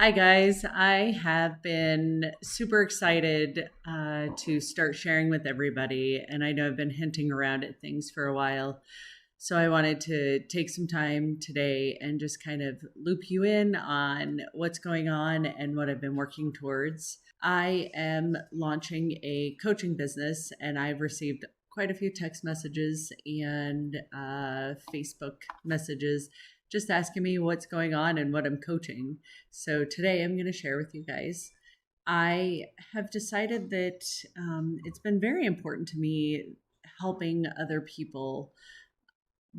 Hi, guys. I have been super excited to start sharing with everybody. And I know I've been hinting around at things for a while. So I wanted to take some time today and just kind of loop you in on what's going on and what I've been working towards. I am launching a coaching business, and I've received quite a few text messages and Facebook messages just asking me what's going on and what I'm coaching. So today I'm going to share with you guys. I have decided that it's been very important to me helping other people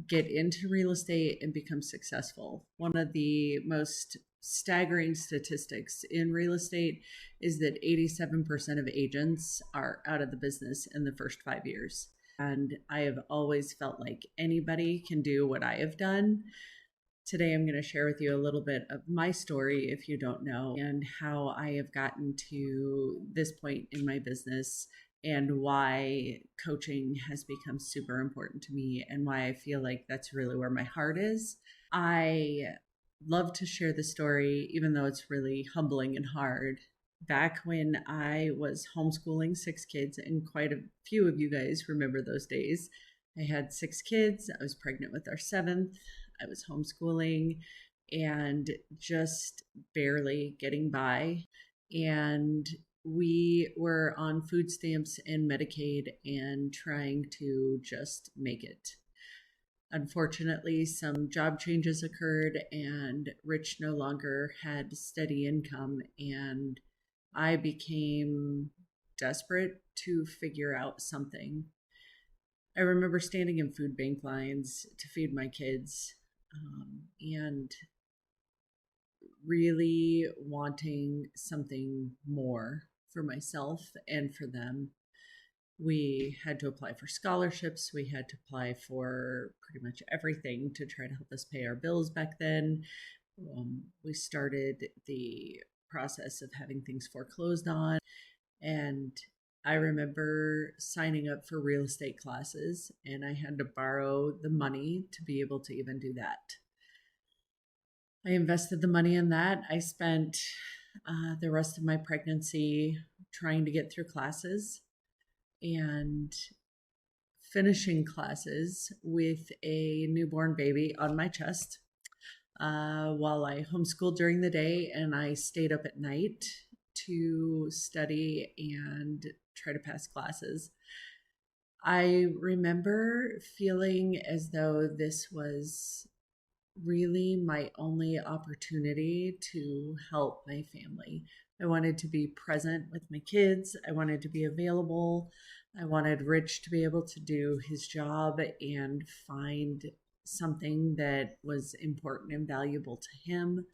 get into real estate and become successful. One of the most staggering statistics in real estate is that 87% of agents are out of the business in the first 5 years. And I have always felt like anybody can do what I have done. Today, I'm going to share with you a little bit of my story, if you don't know, and how I have gotten to this point in my business and why coaching has become super important to me and why I feel like that's really where my heart is. I love to share the story, even though it's really humbling and hard. Back when I was homeschooling 6 kids, and quite a few of you guys remember those days, I had 6 kids. I was pregnant with our seventh. I was homeschooling and just barely getting by. And we were on food stamps and Medicaid and trying to just make it. Unfortunately, some job changes occurred, and Rich no longer had steady income, and I became desperate to figure out something. I remember standing in food bank lines to feed my kids, and really wanting something more for myself and for them. We had to apply for scholarships. We had to apply for pretty much everything to try to help us pay our bills back then. We started the process of having things foreclosed on. And I remember signing up for real estate classes, and I had to borrow the money to be able to even do that. I invested the money in that. I spent the rest of my pregnancy trying to get through classes and finishing classes with a newborn baby on my chest while I homeschooled during the day, and I stayed up at night to study and try to pass classes. I remember feeling as though this was really my only opportunity to help my family. I wanted to be present with my kids. I wanted to be available. I wanted Rich to be able to do his job and find something that was important and valuable to him.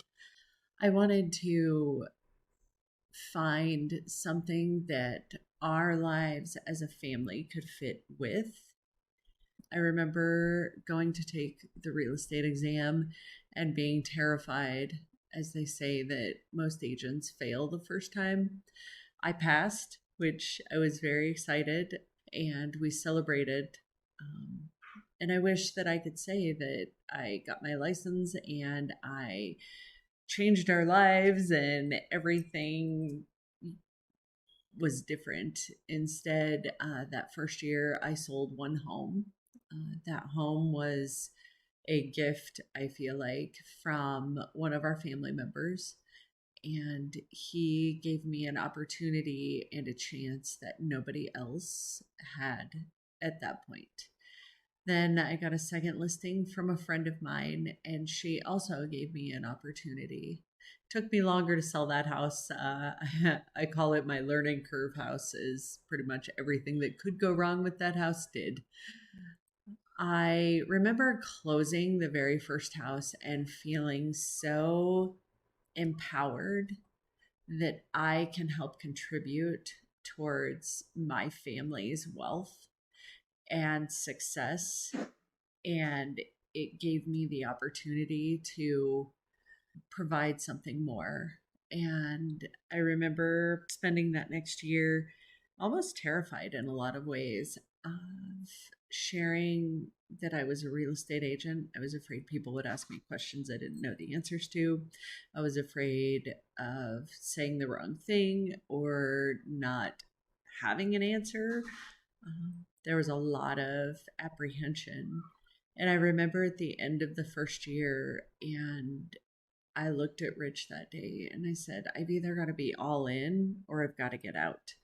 I wanted to find something that our lives as a family could fit with. I remember going to take the real estate exam and being terrified, as they say that most agents fail the first time. I passed, which I was very excited, and we celebrated. Um, and I wish that I could say that I got my license and I changed our lives and everything was different. Instead, that first year, I sold one home. That home was a gift, I feel like, from one of our family members. And he gave me an opportunity and a chance that nobody else had at that point. Then I got a second listing from a friend of mine, and she also gave me an opportunity. Took me longer to sell that house. I call it my learning curve house, is pretty much everything that could go wrong with that house did. I remember closing the very first house and feeling so empowered that I can help contribute towards my family's wealth and success. And it gave me the opportunity to provide something more. And I remember spending that next year almost terrified in a lot of ways of sharing that I was a real estate agent. I was afraid people would ask me questions I didn't know the answers to. I was afraid of saying the wrong thing or not having an answer. There was a lot of apprehension. And I remember at the end of the first year, and I looked at Rich that day and I said, I've either got to be all in or I've got to get out.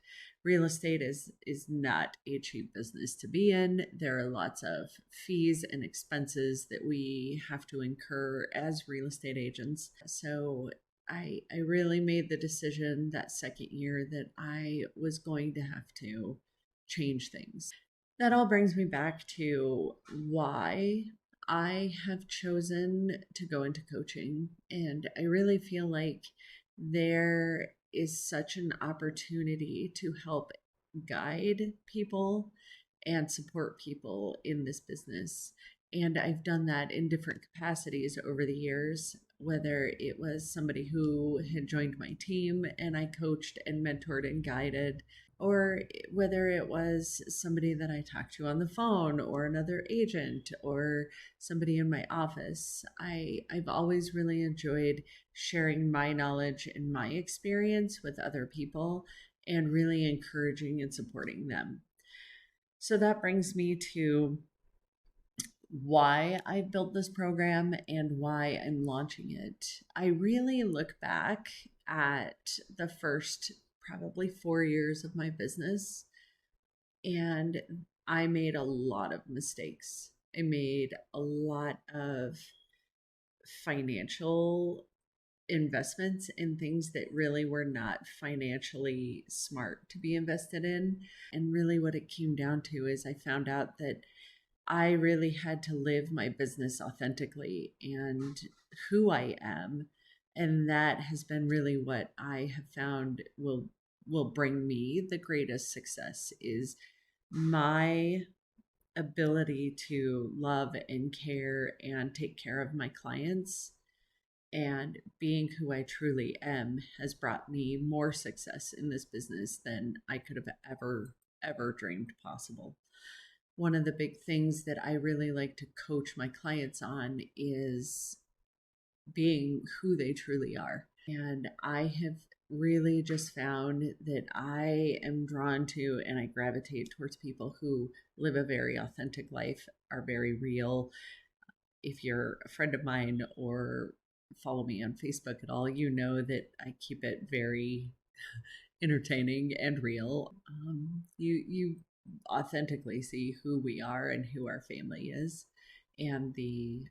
Real estate is not a cheap business to be in. There are lots of fees and expenses that we have to incur as real estate agents. So I really made the decision that second year that I was going to have to change things. That all brings me back to why I have chosen to go into coaching. And I really feel like there is such an opportunity to help guide people and support people in this business. And I've done that in different capacities over the years, whether it was somebody who had joined my team and I coached and mentored and guided, or whether it was somebody that I talked to on the phone or another agent or somebody in my office. I've always really enjoyed sharing my knowledge and my experience with other people and really encouraging and supporting them. So that brings me to why I built this program and why I'm launching it. I really look back at the first probably 4 years of my business, and I made a lot of mistakes. I made a lot of financial investments in things that really were not financially smart to be invested in. And really, what it came down to is I found out that I really had to live my business authentically and who I am. And that has been really what I have found will bring me the greatest success is my ability to love and care and take care of my clients, and being who I truly am has brought me more success in this business than I could have ever dreamed possible. One of the big things that I really like to coach my clients on is being who they truly are. And I have really just found that I am drawn to and I gravitate towards people who live a very authentic life, are very real. If you're a friend of mine or follow me on Facebook at all, you know that I keep it very entertaining and real. You authentically see who we are and who our family is, and the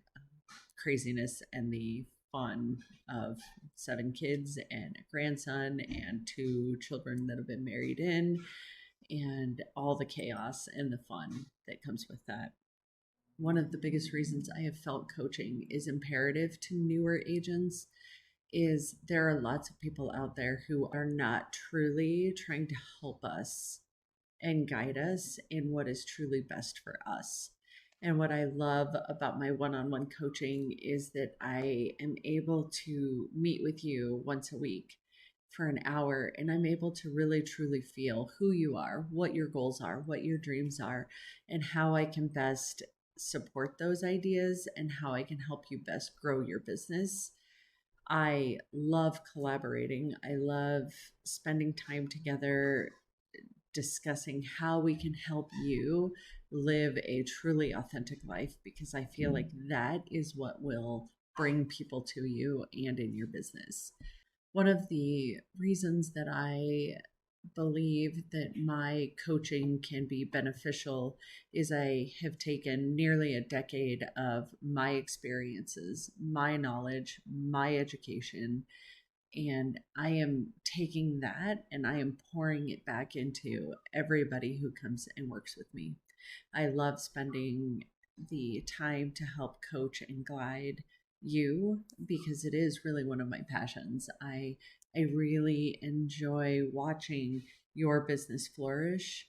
craziness and the fun of 7 kids and a grandson and 2 children that have been married in, and all the chaos and the fun that comes with that. One of the biggest reasons I have felt coaching is imperative to newer agents is there are lots of people out there who are not truly trying to help us and guide us in what is truly best for us. And what I love about my one on one coaching is that I am able to meet with you once a week for an hour, and I'm able to really truly feel who you are, what your goals are, what your dreams are, and how I can best support those ideas and how I can help you best grow your business. I love collaborating. I love spending time together discussing how we can help you live a truly authentic life, because I feel like that is what will bring people to you and in your business. One of the reasons that I believe that my coaching can be beneficial is I have taken nearly a decade of my experiences, my knowledge, my education, and I am taking that and I am pouring it back into everybody who comes and works with me. I love spending the time to help coach and guide you because it is really one of my passions. I really enjoy watching your business flourish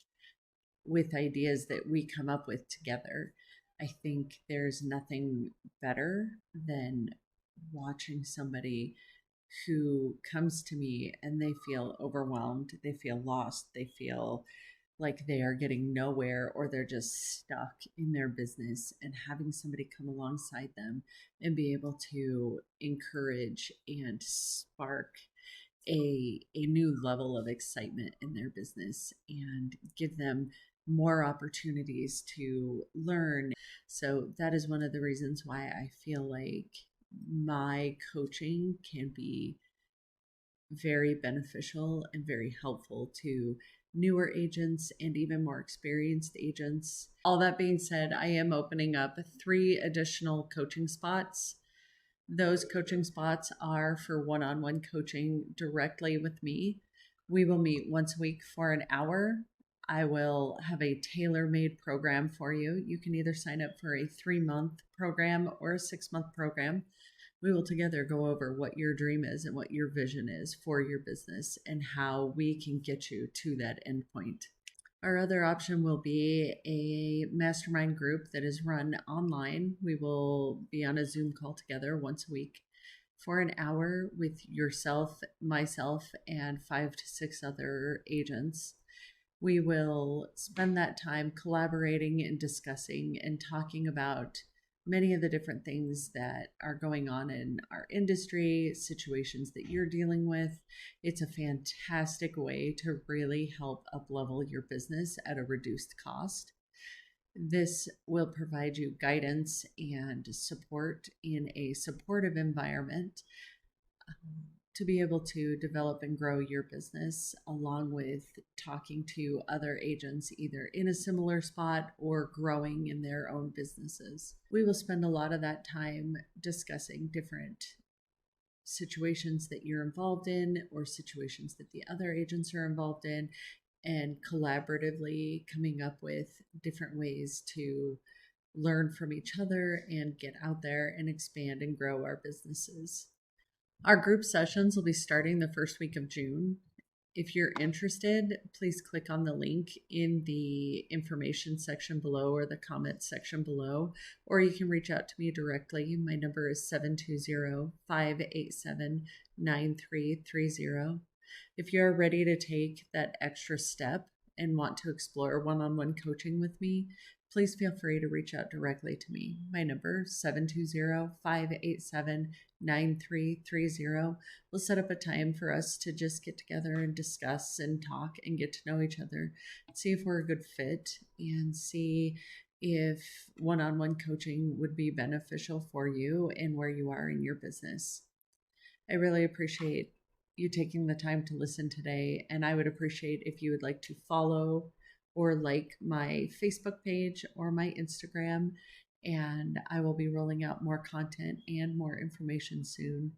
with ideas that we come up with together. I think there's nothing better than watching somebody who comes to me and they feel overwhelmed, they feel lost, they feel like they are getting nowhere or they're just stuck in their business, and having somebody come alongside them and be able to encourage and spark a new level of excitement in their business and give them more opportunities to learn. So that is one of the reasons why I feel like my coaching can be very beneficial and very helpful to newer agents and even more experienced agents. All that being said, I am opening up 3 additional coaching spots. Those coaching spots are for one-on-one coaching directly with me. We will meet once a week for an hour. I will have a tailor-made program for you. You can either sign up for a 3-month program or a 6-month program. We will together go over what your dream is and what your vision is for your business and how we can get you to that endpoint. Our other option will be a mastermind group that is run online. We will be on a Zoom call together once a week for an hour with yourself, myself, and 5 to 6 other agents. We will spend that time collaborating and discussing and talking about many of the different things that are going on in our industry, situations that you're dealing with. It's a fantastic way to really help up-level your business at a reduced cost. This will provide you guidance and support in a supportive environment to be able to develop and grow your business, along with talking to other agents either in a similar spot or growing in their own businesses. We will spend a lot of that time discussing different situations that you're involved in or situations that the other agents are involved in, and collaboratively coming up with different ways to learn from each other and get out there and expand and grow our businesses. Our group sessions will be starting the first week of June. If you're interested, please click on the link in the information section below or the comment section below, or you can reach out to me directly. My number is 720-587-9330. If you're ready to take that extra step and want to explore one-on-one coaching with me, please feel free to reach out directly to me. My number, 720-587-9330. We'll set up a time for us to just get together and discuss and talk and get to know each other, see if we're a good fit, and see if one-on-one coaching would be beneficial for you and where you are in your business. I really appreciate you taking the time to listen today, and I would appreciate if you would like to follow or like my Facebook page or my Instagram, and I will be rolling out more content and more information soon.